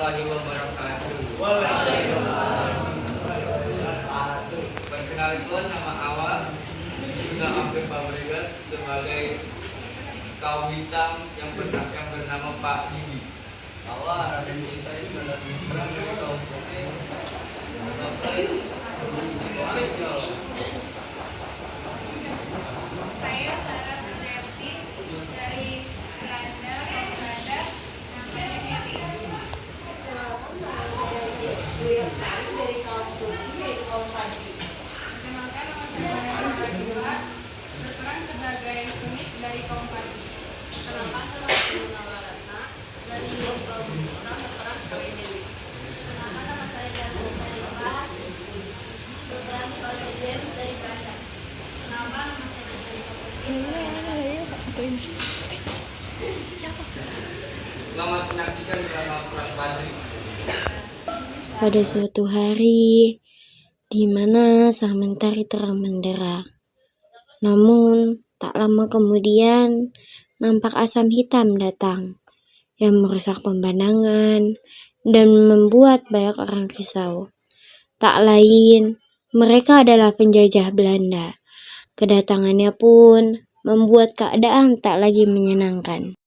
warahmatullahi wabarakatuh. Perkenalkan, nama awal juga Amir Fabregas sebagai kaum hitam yang bernama Pak Didi. Awal Raden Cinta Iskandar Putra dari kaum putih. Saya Sarah Nurhayati dari Belanda, namanya Heli. Dari kaum putih yaitu kaum Padi. Perkenalkan, nama saya Sarah Dua, berperan sebagai Sunik dari kaum Padi. Perkenalkan, nama saya Nawaratna dari kaum Hitam, berperan sebagai Dewi. Perkenalkan, nama saya Jatuh Sarifah, berperan sebagai James dari Belanda. Perkenalkan, nama saya Siti Selamat menyaksikan drama Pras Badri. Pada suatu hari, di mana sang mentari terang menderang. Namun, tak lama kemudian, nampak asam hitam datang, yang merusak pemandangan dan membuat banyak orang risau. Tak lain, mereka adalah penjajah Belanda. Kedatangannya pun membuat keadaan tak lagi menyenangkan.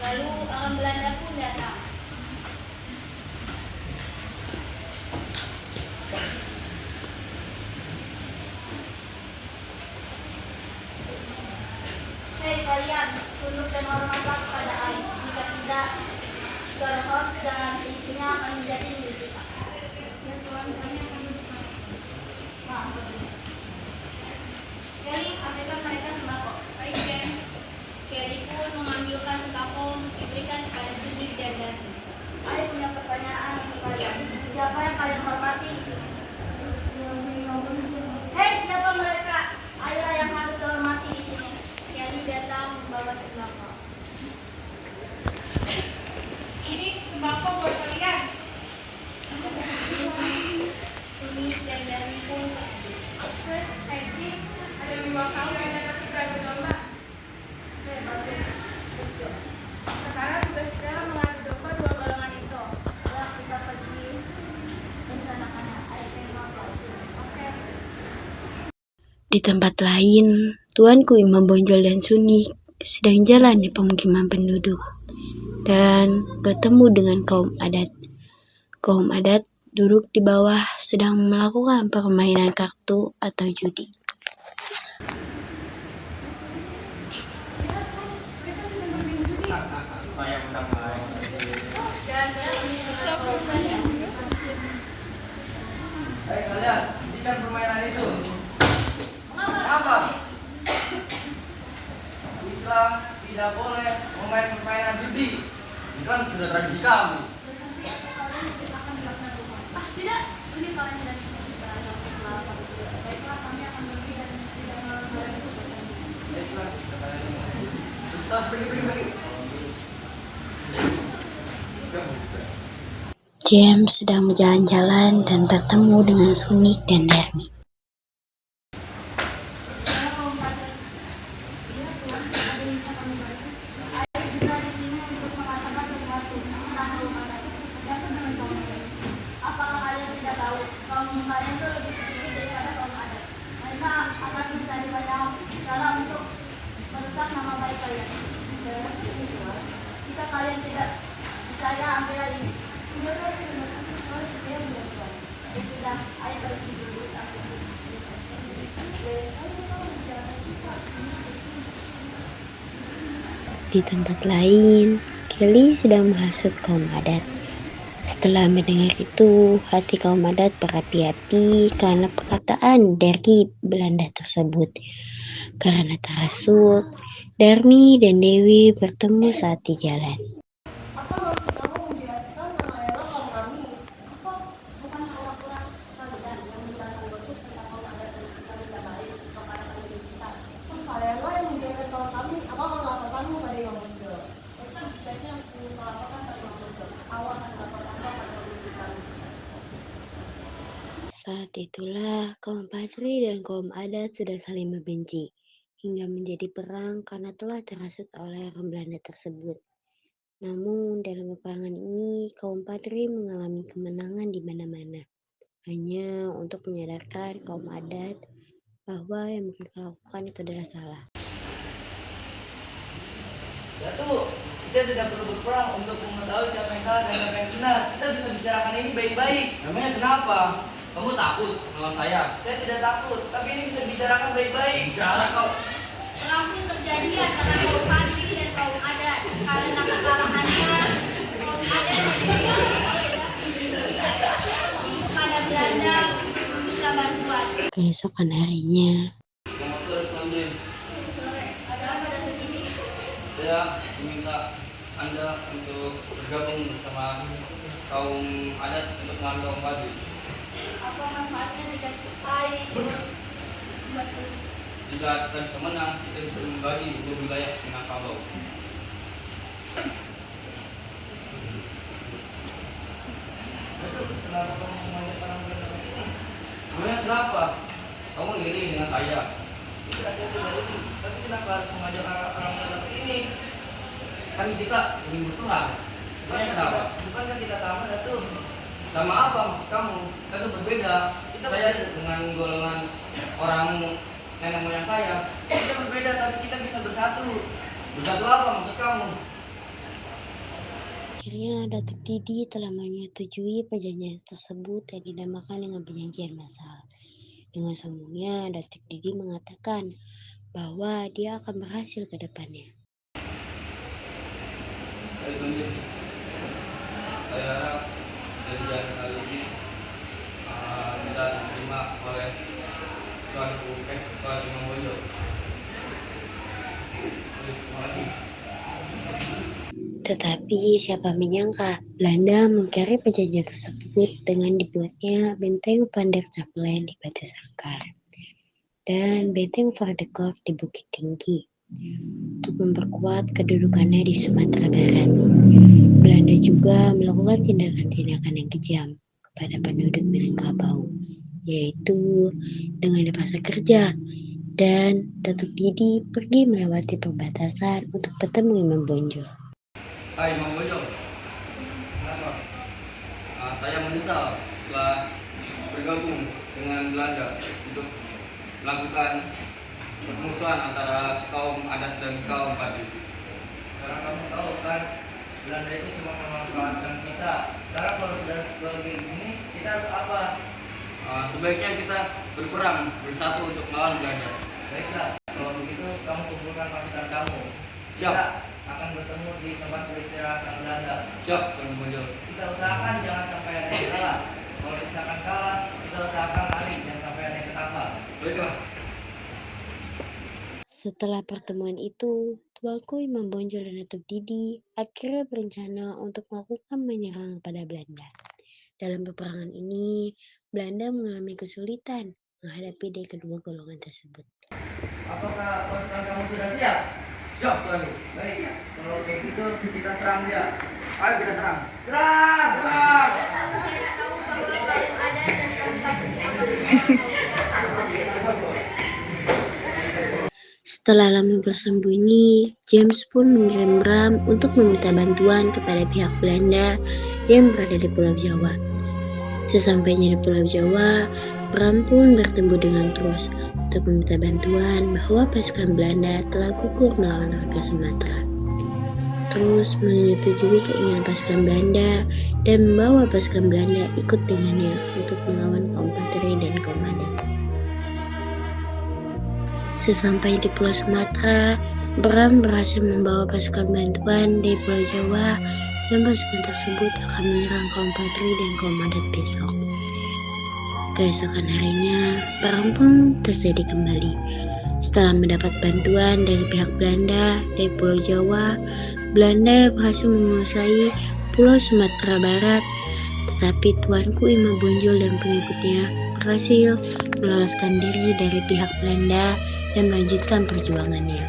Lalu orang Belanda pun datang. Hei kalian, tunduk dan hormatlah kepada Ai. Jika tidak, Garhos dan isinya akan menjadi milik kita. dan Tuhan saya akan berdoa. Kelly, ambilkan mereka sembako. Baik, James. Kelly pun mengambilkan sembako untuk diberikan kepada Sudik dan Darmi. Ai punya pertanyaan untuk kalian. Siapa yang kalian hormati di sini? Hei, siapa mereka? Ayolah yang harus dihormati di sini. Kelly datang membawa sembako. Ini sembako buat kalian. Sudik dan Darmi pun Peggy, ada 2 kaum yang dapat kita berdomba. Sekarang tugas kita mengadu domba 2 golongan itu. Ayo kita pergi rencanakan item apa? Oke. Di tempat lain, Tuanku Imam Bonjol dan Sunik sedang jalan di pemukiman penduduk dan bertemu dengan kaum adat. Kaum adat duduk di bawah sedang melakukan permainan kartu atau judi. Mereka sedang bermain judi. Saya mendapat. Dan Darmi dengan kaum saya. Hei kalian, hentikan permainan itu. Kenapa? Islam tidak boleh memain permainan judi. Itu kan sudah tradisi kami. Tidak, ini kalian tidak bisa melakukan itu. Baiklah, kami akan pergi dan tidak melakukan itu. Baiklah, Ustaz, pergi. James sedang berjalan-jalan dan bertemu dengan Sunik dan Darmi. Apakah kalian tidak tahu kaum kalian itu lebih sedikit daripada kaum adat? Mereka akan mencari banyak cara untuk merusak nama baik kalian. Jika kalian tidak percaya, ambillah ini. Ya sudah, ayo pergi dulu. Di tempat lain, Kelly sedang menghasut kaum adat. Setelah mendengar itu, hati kaum adat berapi-api karena perkataan dari Belanda tersebut. Karena terhasut, Darmi dan Dewi bertemu saat di jalan. Apa maksud kamu menjelaskan nama Ella kaum kami? Apa bukan orang-orang kalian yang menjelaskan gosip tentang kaum adat dan kita minta baik kepada kami kita? Kan kalianlah yang menjelaskan kaum kami. Apa melaporkanmu pada Imam Bonjol? Itu saja yang melaporkan pada Imam Bonjol. Awal akan melaporkan pada kami. Saat itulah kaum Padri dan kaum adat sudah saling membenci, hingga menjadi perang karena telah terhasut oleh orang Belanda tersebut. Namun dalam peperangan ini kaum Padri mengalami kemenangan di mana-mana, hanya untuk menyadarkan kaum adat bahwa yang mereka lakukan itu adalah salah. Datuk, kita tidak perlu berperang untuk mengetahui siapa yang salah dan siapa yang benar. Kita bisa bicarakan ini baik-baik. Namanya kenapa? Kamu takut melawan saya? Saya tidak takut, tapi ini bisa dibicarakan baik-baik. Bicara kau. Perang pun terjadi antara kaum Padri dan kaum adat karena kekalahannya kaum adat kepada Belanda untuk meminta bantuan. Keesokan harinya, Selamat sore, Tuan James. Ada apa dan begini? Saya meminta Anda untuk bergabung bersama kaum adat untuk melawan kaum Padri. Apa manfaatnya dikasih air? Jika kita bisa menang, kita bisa membagi dua wilayah Minangkabau. Datuk, kenapa kamu mengajak orang Belanda ke sini? Memangnya kenapa? Kamu iri dengan saya? Tidak, saya tidak iri. Tapi kenapa harus mengajak orang Belanda ke sini? Kan kita ingin berperang. Memangnya kenapa? Bukankah kita sama, Datuk? Sama apa maksud kamu? Kita tuh berbeda. Saya dengan golongan orang nenek moyang saya. Kita berbeda tapi kita bisa bersatu. Bersatu apa maksud kamu? akhirnya Datuk Didi telah menyetujui perjanjian tersebut yang dinamakan dengan perjanjian masal. Dengan sombongnya, Datuk Didi mengatakan bahwa dia akan berhasil ke depannya. Saya tunjuk. Saya harap perjanjian kali ini bisa diterima oleh Tuan Imam Bonjol. Terima kasih. Tetapi siapa menyangka Belanda mengingkari perjanjian tersebut dengan dibuatnya benteng Van der Capellen di Batu Sangkar dan benteng Van der Kolk di Bukit Tinggi untuk memperkuat kedudukannya di Sumatera Barat. Belanda juga melakukan tindakan-tindakan yang kejam kepada penduduk Minangkabau, yaitu dengan dipaksa kerja, dan Datuk Didi pergi melewati perbatasan untuk bertemu Imam Bonjol. Hai Imam Bonjol. Kenapa? Saya menyesal setelah bergabung dengan Belanda untuk melakukan permusuhan antara kaum adat dan kaum Padri. Karena kamu tahu kan, Belanda itu cuma memanfaatkan kita. Sekarang kalau sudah seperti ini, kita harus apa? Sebaiknya kita berperang bersatu untuk melawan Belanda. Baiklah, kalau begitu kamu kumpulkan pasukan kamu. Siap. Kita akan bertemu di tempat peristirahatan Belanda. Siap, Tuan Bonjol. Kita usahakan jangan sampai ada yang kalah. Kalau misalkan kalah, kita usahakan lari jangan sampai ada yang ketangkap. Baiklah. Setelah pertemuan itu, Tuanku Imam Bonjol dan Datuk Didi akhirnya berencana untuk melakukan menyerang pada Belanda. Dalam peperangan ini, Belanda mengalami kesulitan menghadapi dari kedua golongan tersebut. Apakah pasukan kamu sudah siap? Siap, Tuan. Baik. Kalau kayak gitu, kita serang dia. Ayo kita serang. Serang! Serang! Saya tahu bahwa kaum adat dan kaum Padri Setelah lama bersembunyi, James pun mengirim Bram untuk meminta bantuan kepada pihak Belanda yang berada di Pulau Jawa. Sesampainya di Pulau Jawa, Bram pun bertemu dengan Trus untuk meminta bantuan bahwa pasukan Belanda telah gugur melawan warga Sumatera. Trus menyetujui keinginan pasukan Belanda dan membawa pasukan Belanda ikut dengannya untuk melawan kaum Padri dan kaum adat. Sesampai di Pulau Sumatera, Bram berhasil membawa pasukan bantuan dari Pulau Jawa dan pasukan tersebut akan menyerang kaum Padri dan kaum adat besok. Keesokan harinya, perang pun terjadi kembali. Setelah mendapat bantuan dari pihak Belanda dari Pulau Jawa, Belanda berhasil menguasai Pulau Sumatera Barat, tetapi Tuanku Imam Bonjol dan pengikutnya berhasil meloloskan diri dari pihak Belanda dan melanjutkan perjuangannya.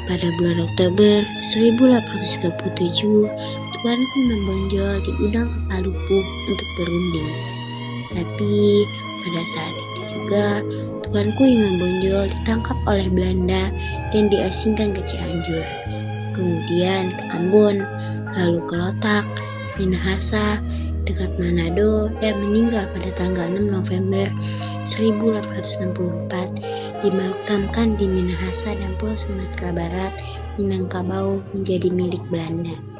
Pada bulan Oktober 1837, Tuanku Imam Bonjol diundang ke Palupuh untuk berunding. Tapi pada saat itu juga tuanku Imam Bonjol ditangkap oleh Belanda dan diasingkan ke Cianjur, kemudian ke Ambon, lalu ke Lotak, Minahasa, dekat Manado, dan meninggal pada tanggal 6 November 1864, dimakamkan di Minahasa dan Pulau Sumatera Barat, Minangkabau menjadi milik Belanda.